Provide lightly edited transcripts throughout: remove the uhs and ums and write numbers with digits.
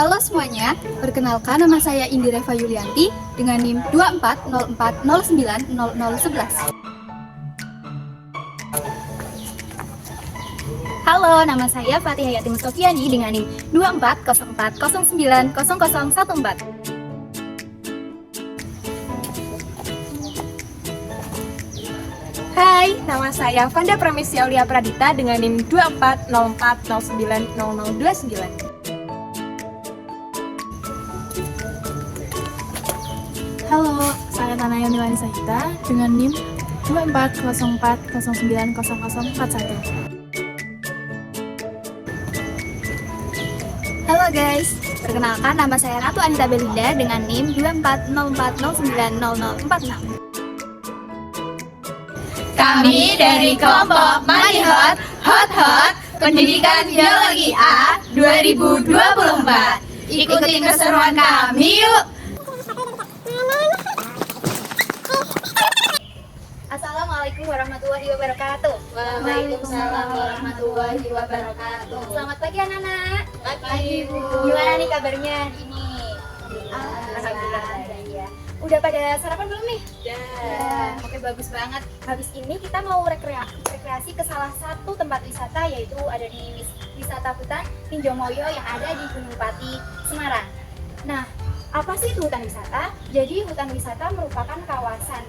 Halo semuanya, perkenalkan nama saya Indi Reva Yulianti dengan NIM 2404090011. Halo, nama saya Fatih Hayati Mustofiani dengan NIM 2404090014. Hai, nama saya Vanda Pramesya Aulia Pradita dengan NIM 2404090029. Halo, saya Tanaya Milani Sahita dengan NIM 2404090041. Halo guys, perkenalkan nama saya Ratu Anita Belinda dengan NIM 2404090046. Kami dari kelompok Money Hot, Pendidikan Biologi A 2024. Ikuti keseruan kami yuk! Assalamualaikum warahmatullahi wabarakatuh. Waalaikumsalam warahmatullahi wabarakatuh. Selamat pagi anak-anak. Pagi, Bu. Gimana nih kabarnya hari ini? Alhamdulillah. Ya. Udah pada sarapan belum nih? Ya. Oke, bagus banget. Habis ini kita mau rekreasi ke salah satu tempat wisata, yaitu ada di wisata hutan Tinjau Moyo yang ada di Gunung Pati, Semarang. Nah, apa sih itu hutan wisata? Jadi hutan wisata merupakan kawasan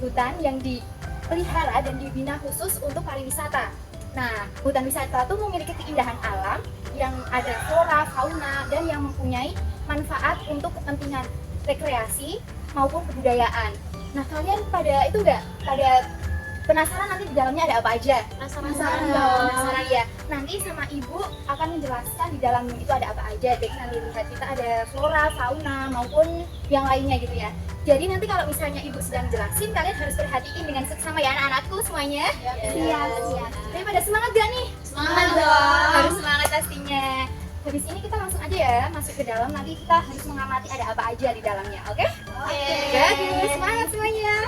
hutan yang dipelihara dan dibina khusus untuk pariwisata. Nah, hutan wisata itu memiliki keindahan alam yang ada flora, fauna, dan yang mempunyai manfaat untuk kepentingan rekreasi maupun kebudayaan. Nah, kalian pada itu enggak? Pada penasaran nanti di dalamnya ada apa aja? Penasaran dong. Penasaran ya. Nanti sama ibu akan menjelaskan di dalam itu ada apa aja. Jadi nanti lihat kita ada flora, fauna maupun yang lainnya gitu ya. Jadi nanti kalau misalnya ibu sedang jelasin, kalian harus perhatiin dengan seksama ya anak-anakku semuanya. Siap. Tapi pada semangat gak nih? Semangat dong. Harus semangat pastinya. Habis ini kita langsung aja ya masuk ke dalam. Nanti kita harus mengamati ada apa aja di dalamnya, oke? Bagus, semangat semuanya.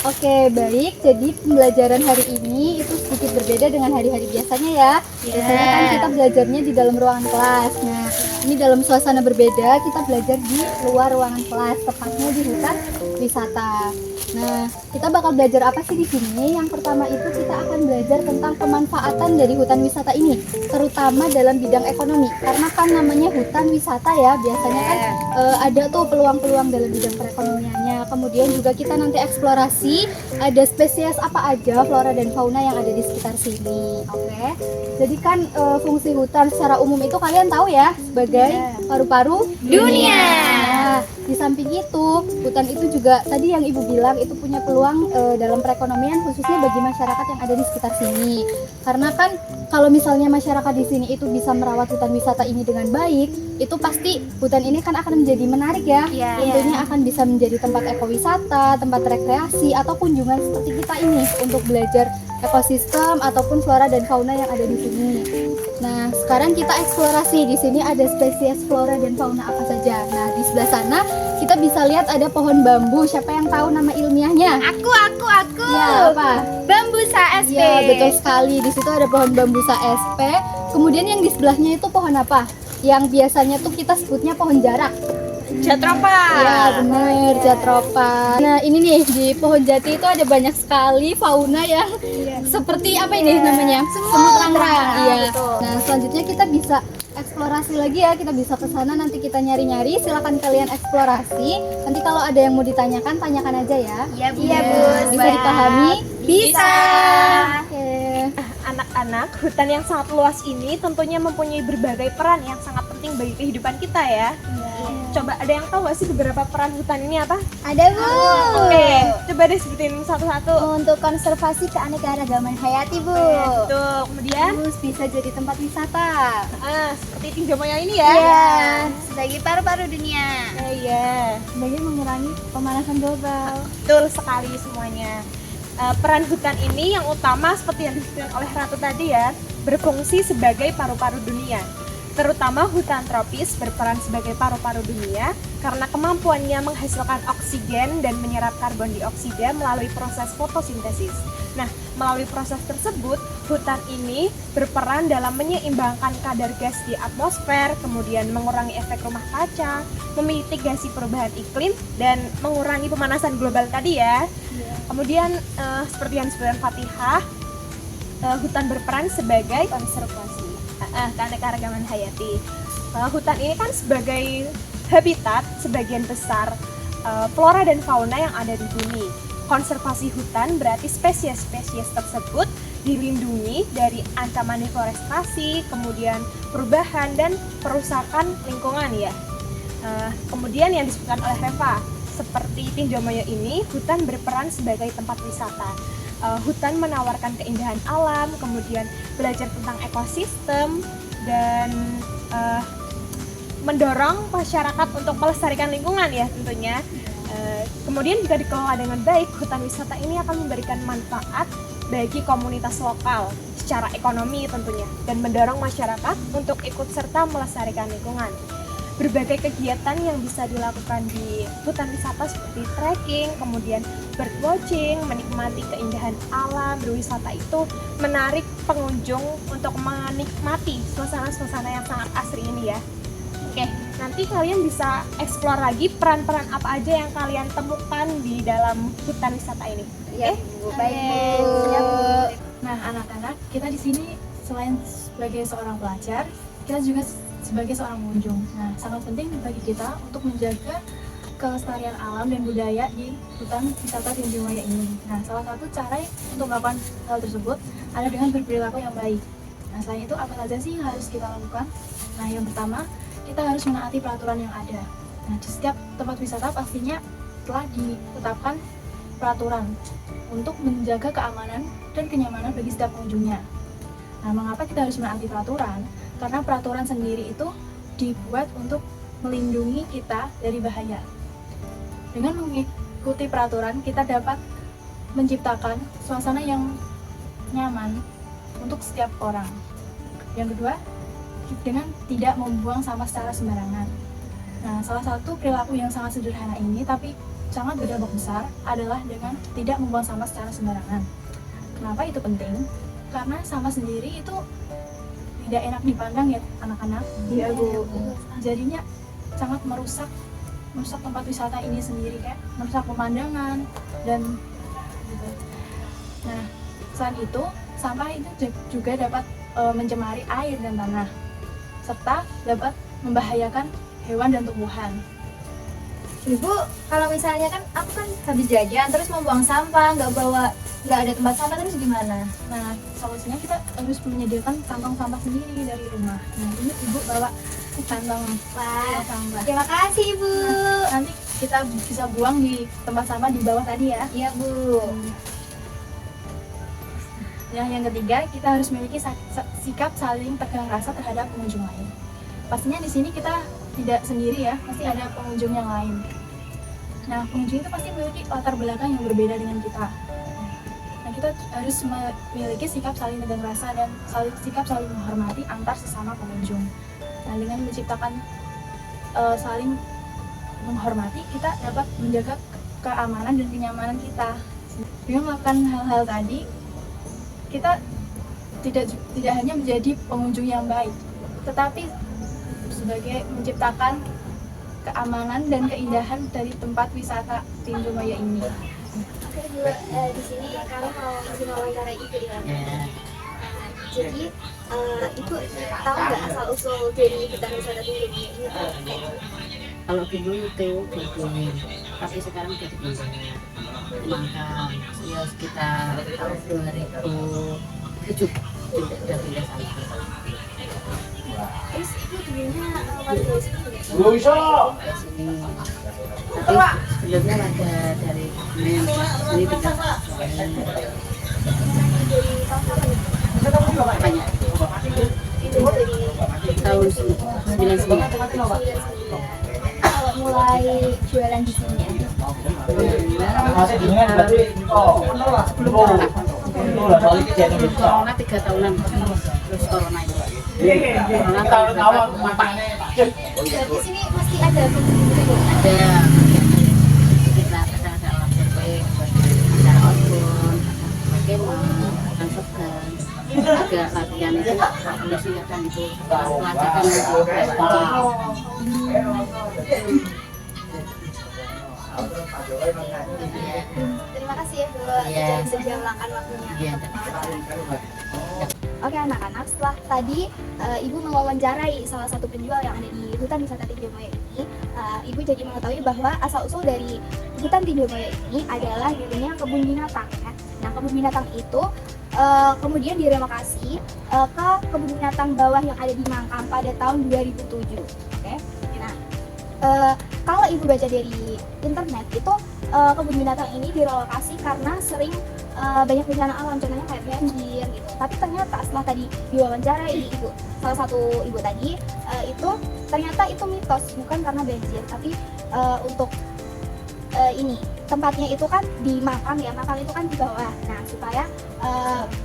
Oke, baik. Jadi pembelajaran hari ini itu sedikit berbeda dengan hari-hari biasanya ya. Biasanya kan kita belajarnya di dalam ruangan kelas. Nah, ini dalam suasana berbeda, kita belajar di luar ruangan kelas, tepatnya di hutan wisata. Nah, kita bakal belajar apa sih di sini? Yang pertama itu kita akan belajar tentang pemanfaatan dari hutan wisata ini, terutama dalam bidang ekonomi. Karena kan namanya hutan wisata ya, biasanya kan ada tuh peluang-peluang dalam bidang perekonomiannya. Kemudian juga kita nanti eksplorasi ada spesies apa aja flora dan fauna yang ada di sekitar sini. Oke. Jadi kan fungsi hutan secara umum itu kalian tahu ya, sebagai paru-paru dunia. Nah, di samping itu, hutan itu juga tadi yang Ibu bilang itu punya peluang dalam perekonomian khususnya bagi masyarakat yang ada di sekitar sini. Karena kan kalau misalnya masyarakat di sini itu bisa merawat hutan wisata ini dengan baik, itu pasti hutan ini kan akan menjadi menarik ya. Tentunya akan bisa menjadi tempat ekowisata, tempat rekreasi atau kunjungan seperti kita ini untuk belajar ekosistem ataupun flora dan fauna yang ada di sini. Nah, sekarang kita eksplorasi. Di sini ada spesies flora dan fauna apa saja. Nah, di sebelah sana kita bisa lihat ada pohon bambu. Siapa yang tahu nama ilmiahnya? Aku. Ya, apa? Bambusa SP. Ya, betul sekali. Di situ ada pohon bambusa SP. Kemudian yang di sebelahnya itu pohon apa? Yang biasanya tuh kita sebutnya pohon jarak. Jatropa. Ya, benar, jatropa. Nah, ini nih di pohon jati itu ada banyak sekali fauna yang seperti apa ini namanya? Semut rangrang. Iya. Nah, selanjutnya kita bisa eksplorasi lagi ya. Kita bisa ke sana nanti kita nyari-nyari. Silakan kalian eksplorasi. Nanti kalau ada yang mau ditanyakan, tanyakan aja ya. Iya, Bu. Bisa dipahami? Bisa. Oke. Anak-anak, hutan yang sangat luas ini tentunya mempunyai berbagai peran yang sangat penting bagi kehidupan kita ya. Coba ada yang tahu gak sih beberapa peran hutan ini apa? Ada, Bu. Oke, coba deh sebutin satu-satu. Untuk konservasi keanekaragaman hayati, Bu. Tuh, kemudian Terus bisa jadi tempat wisata. seperti Tinjau Moyo ini ya. Iya, sebagai paru-paru dunia. Iya. Sebagai mengurangi pemanasan global. Betul sekali semuanya. Peran hutan ini yang utama seperti yang disebutkan oleh Ratu tadi ya, berfungsi sebagai paru-paru dunia. Terutama hutan tropis berperan sebagai paru-paru dunia karena kemampuannya menghasilkan oksigen dan menyerap karbon dioksida melalui proses fotosintesis. Nah, melalui proses tersebut, hutan ini berperan dalam menyeimbangkan kadar gas di atmosfer, kemudian mengurangi efek rumah kaca, memitigasi perubahan iklim, dan mengurangi pemanasan global tadi ya. Kemudian, seperti yang disebutkan Fatihah, hutan berperan sebagai konservasi keanekaragaman hayati. Hutan ini kan sebagai habitat sebagian besar flora dan fauna yang ada di bumi. Konservasi hutan berarti spesies-spesies tersebut dilindungi dari ancaman deforestasi, kemudian perubahan dan perusakan lingkungan ya. Kemudian yang disebutkan oleh Reva, seperti Tinjau Moyo ini, hutan berperan sebagai tempat wisata. Hutan menawarkan keindahan alam, kemudian belajar tentang ekosistem, dan mendorong masyarakat untuk melestarikan lingkungan ya tentunya. Kemudian jika dikelola dengan baik, hutan wisata ini akan memberikan manfaat bagi komunitas lokal secara ekonomi tentunya, dan mendorong masyarakat untuk ikut serta melestarikan lingkungan. Berbagai kegiatan yang bisa dilakukan di hutan wisata seperti trekking, kemudian birdwatching, menikmati keindahan alam, berwisata itu menarik pengunjung untuk menikmati suasana-suasana yang sangat asri ini ya. Oke, nanti kalian bisa eksplor lagi peran-peran apa aja yang kalian temukan di dalam hutan wisata ini. Iya, Bu. Baik, Bu. Nah, anak-anak, kita di sini selain sebagai seorang pelajar, kita juga sebagai seorang pengunjung. Nah, sangat penting bagi kita untuk menjaga kelestarian alam dan budaya di hutan wisata Tinjau Moyo ini. Nah, salah satu cara untuk melakukan hal tersebut adalah dengan berperilaku yang baik. Nah, selain itu apa saja sih yang harus kita lakukan? Nah, yang pertama, kita harus menaati peraturan yang ada. Nah, di setiap tempat wisata pastinya telah ditetapkan peraturan untuk menjaga keamanan dan kenyamanan bagi setiap pengunjungnya. Nah, mengapa kita harus menaati peraturan? Karena peraturan sendiri itu dibuat untuk melindungi kita dari bahaya. Dengan mengikuti peraturan, kita dapat menciptakan suasana yang nyaman untuk setiap orang. Yang kedua, dengan tidak membuang sampah secara sembarangan. Nah, salah satu perilaku yang sangat sederhana ini tapi sangat berdampak besar adalah dengan tidak membuang sampah secara sembarangan. Kenapa itu penting? Karena sampah sendiri itu tidak enak dipandang ya anak-anak. Iya, Bu. Jadinya sangat merusak tempat wisata ini sendiri, kayak merusak pemandangan dan gitu. Nah, selain itu sampah itu juga dapat mencemari air dan tanah, serta dapat membahayakan hewan dan tumbuhan. Ibu, kalau misalnya kan aku kan habis jajan terus mau buang sampah, nggak ada tempat sampah, terus gimana? Nah, solusinya kita harus menyediakan kantong sampah sendiri dari rumah. Nah, ini ibu bawa kantong sampah. Terima kasih, Ibu. Nanti kita bisa buang di tempat sampah di bawah tadi ya. Iya, Bu. Nah, yang ketiga, kita harus memiliki sikap saling tegang rasa terhadap pengunjung lain. Pastinya di sini kita tidak sendiri ya, pasti ada pengunjung yang lain. Nah, pengunjung itu pasti memiliki latar belakang yang berbeda dengan kita. Nah, kita harus memiliki sikap saling tegang rasa dan sikap saling menghormati antar sesama pengunjung. Nah, dengan menciptakan saling menghormati, kita dapat menjaga keamanan dan kenyamanan kita. Dengan melakukan hal-hal tadi, kita tidak hanya menjadi pengunjung yang baik, tetapi sebagai menciptakan keamanan dan keindahan dari tempat wisata Tinjau Moyo ini. Oke, Bu. Di sini kami mau wawancara Ibu ya. Jadi, Ibu tahu nggak asal usul dari hutan wisata Tinjau Moyo ini? Kalau dulu itu berbunyi, tapi sekarang udah dipindah. Maka ya sekitar tahun 2007 udah pindah sana. Terus Ibu dulunya warga sini nggak? Sini. Tapi sebelumnya ada dari sini pindah. Dari tahun kapan itu? Banyak. Itu dari Tahun 99. Kalau mulai jualan di sini ya? Sekitar 10 tahun. Corona 3 tahunan terus corona itu corona tahun berapa? Di sini masih ada gitu. Ada kita ada alat survei ada outbound Pokemon akan segan juga latihan itu polisi akan itu pelacakan Terima kasih ya Bu, Iya. bisa meluangkan waktunya. Iya. Oke anak-anak, setelah tadi Ibu mewawancarai salah satu penjual yang ada di hutan wisata Tinjomaya ini, Ibu jadi mengetahui bahwa asal-usul dari hutan Tinjomaya ini adalah dulunya kebun binatang ya. Nah kebun binatang itu kemudian direlokasi ke kebun binatang bawah yang ada di Mangkang pada tahun 2007. Oke. Nah kalau Ibu baca dari internet itu kebun binatang ini direlokasi karena sering banyak bencana alam, contohnya kayak banjir gitu. Tapi ternyata setelah tadi diwawancarai ibu, salah satu ibu tadi itu ternyata itu mitos, bukan karena banjir, tapi untuk ini tempatnya itu kan di Makam ya, Makam itu kan di bawah. Nah supaya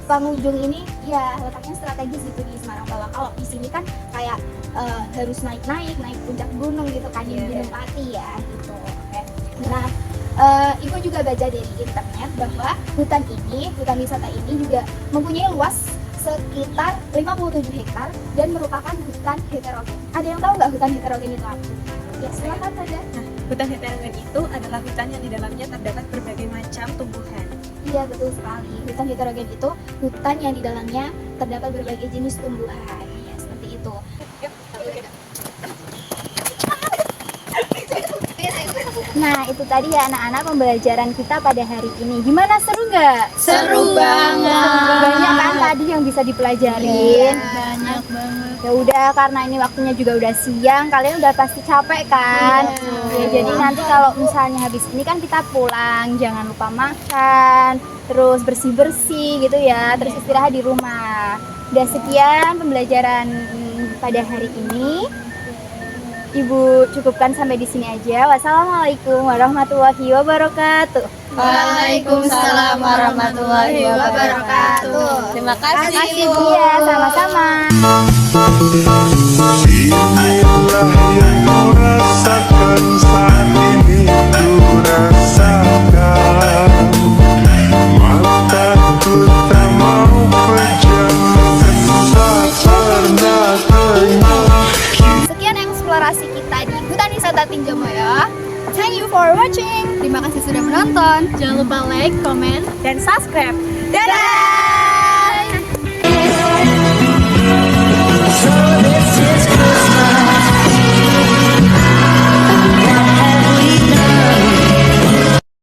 pengunjung ini ya letaknya strategis gitu di Semarang bawah. Kalau di sini kan kayak harus naik puncak gunung gitu kan, di Gunung Pati ya gitu. Oke. Nah Ibu juga baca dari internet bahwa hutan wisata ini juga mempunyai luas sekitar 57 hektar dan merupakan hutan heterogen. Ada yang tahu nggak hutan heterogen itu apa? Ya silakan saja. Nah, hutan heterogen itu adalah hutan yang di dalamnya terdapat berbagai macam tumbuhan. Iya betul sekali. Hutan heterogen itu hutan yang di dalamnya terdapat berbagai jenis tumbuhan. Ya seperti itu. Nah itu tadi ya anak-anak pembelajaran kita pada hari ini. Gimana, seru nggak? Seru banget. Banyak kan tadi yang bisa dipelajarin. Banyak banget. Ya udah, karena ini waktunya juga udah siang, kalian udah pasti capek kan? Ya, jadi nanti kalau misalnya habis ini kan kita pulang, jangan lupa makan, terus bersih-bersih gitu ya, terus istirahat di rumah. Udah sekian pembelajaran pada hari ini. Ibu cukupkan sampai di sini aja. Wassalamualaikum warahmatullahi wabarakatuh. Waalaikumsalam warahmatullahi wabarakatuh. Terima kasih, Bu. Iya, sama-sama. Inilah yang kau rasakan saat ini ku rasakan. Mataku tak mau pejam tak pernah kenyang. Sekian eksplorasi kita di Hutan Wisata Tinjomaya. Thank you for watching. Terima kasih sudah menonton. Jangan lupa like, comment, Dan subscribe. Dadah!